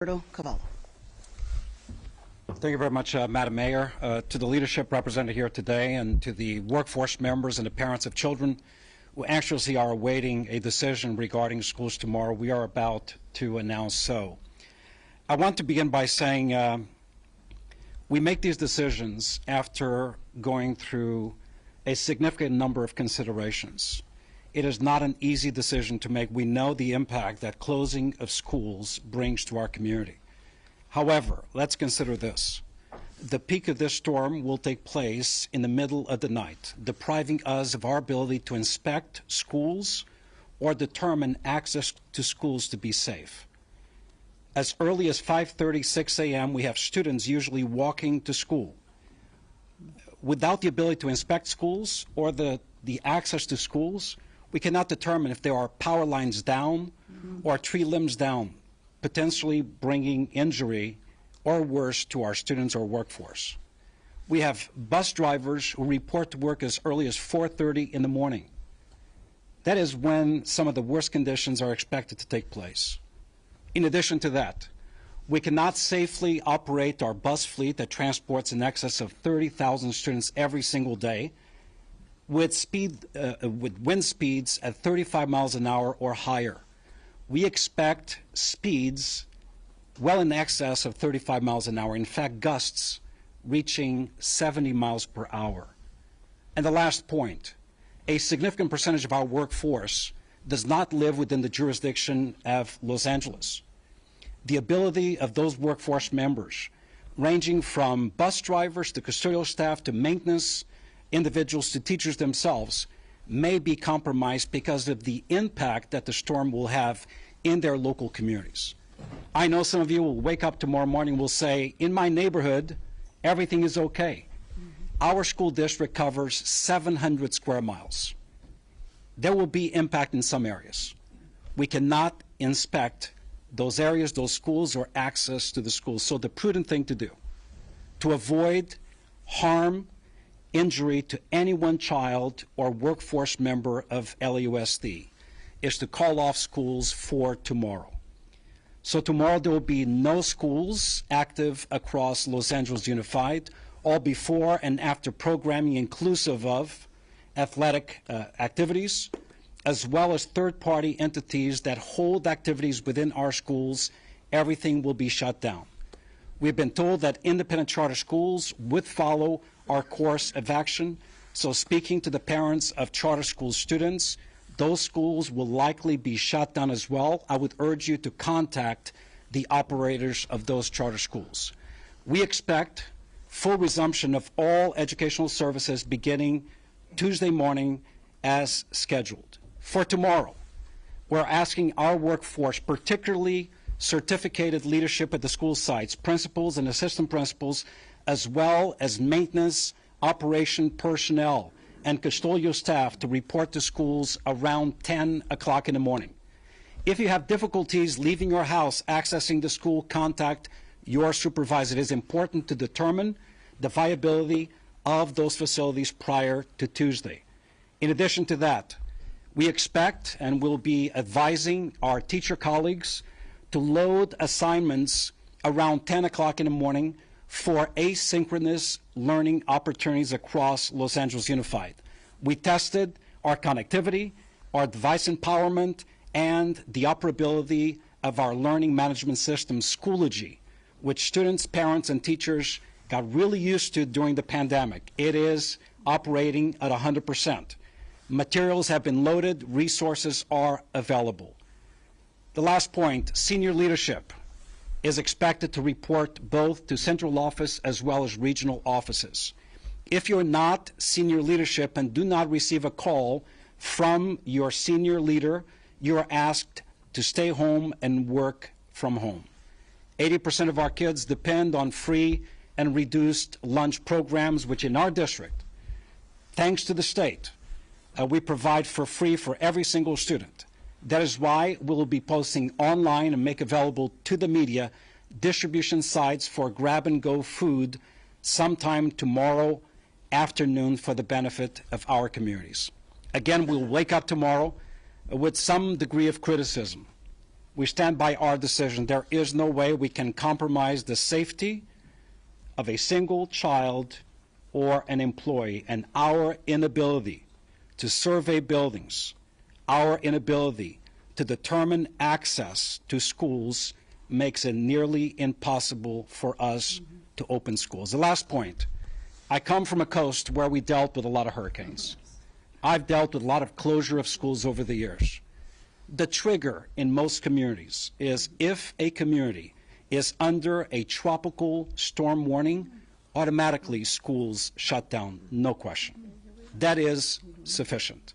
Alberto Carvalho. Thank you very much, Madam Mayor. To the leadership represented here today and to the workforce members and the parents of children who anxiously are awaiting a decision regarding schools tomorrow, we are about to announce so. I want to begin by saying we make these decisions after going through a significant number of considerations. It is not an easy decision to make. We know the impact that closing of schools brings to our community. However, let's consider this. The peak of this storm will take place in the middle of the night, depriving us of our ability to inspect schools or determine access to schools to be safe. As early as 5:30, 6 a.m., we have students usually walking to school. Without the ability to inspect schools or the access to schools, we cannot determine if there are power lines down or tree limbs down, potentially bringing injury or worse to our students or workforce. We have bus drivers who report to work as early as 4:30 in the morning. That is when some of the worst conditions are expected to take place. In addition to that, we cannot safely operate our bus fleet that transports in excess of 30,000 students every single day with wind speeds at 35 miles an hour or higher. We expect speeds well in excess of 35 miles an hour, in fact, gusts reaching 70 miles per hour. And the last point, a significant percentage of our workforce does not live within the jurisdiction of Los Angeles. The ability of those workforce members, ranging from bus drivers to custodial staff to maintenance individuals to teachers themselves, may be compromised because of the impact that the storm will have in their local communities. I know some of you will wake up tomorrow morning and will say, in my neighborhood, everything is okay. Our school district covers 700 square miles. There will be impact in some areas. We cannot inspect those areas, those schools, or access to the schools. So the prudent thing to do, to avoid harm, injury to any one child or workforce member of LAUSD, is to call off schools for tomorrow. So tomorrow there will be no schools active across Los Angeles Unified, all before and after programming inclusive of athletic activities, as well as third-party entities that hold activities within our schools. Everything will be shut down. We've been told that independent charter schools would follow our course of action. So speaking to the parents of charter school students, those schools will likely be shut down as well. I would urge you to contact the operators of those charter schools. We expect full resumption of all educational services beginning Tuesday morning as scheduled. For tomorrow, we're asking our workforce, particularly certificated leadership at the school sites, principals and assistant principals, as well as maintenance, operation personnel, and custodial staff to report to schools around 10 o'clock in the morning. If you have difficulties leaving your house, accessing the school, contact your supervisor. It is important to determine the viability of those facilities prior to Tuesday. In addition to that, we expect and will be advising our teacher colleagues to load assignments around 10 o'clock in the morning for asynchronous learning opportunities across Los Angeles Unified. We tested our connectivity, our device empowerment, and the operability of our learning management system, Schoology, which students, parents, and teachers got really used to during the pandemic. It is operating at 100%. Materials have been loaded, resources are available. The last point, senior leadership is expected to report both to central office as well as regional offices. If you're not senior leadership and do not receive a call from your senior leader, you are asked to stay home and work from home. 80% of our kids depend on free and reduced lunch programs, which in our district, thanks to the state, we provide for free for every single student. That is why we will be posting online and make available to the media distribution sites for grab-and-go food sometime tomorrow afternoon for the benefit of our communities. Again, we'll wake up tomorrow with some degree of criticism. We stand by our decision. There is no way we can compromise the safety of a single child or an employee, and our inability to survey buildings, our inability to determine access to schools makes it nearly impossible for us to open schools. The last point, I come from a coast where we dealt with a lot of hurricanes. I've dealt with a lot of closure of schools over the years. The trigger in most communities is if a community is under a tropical storm warning, automatically schools shut down, no question. That is sufficient.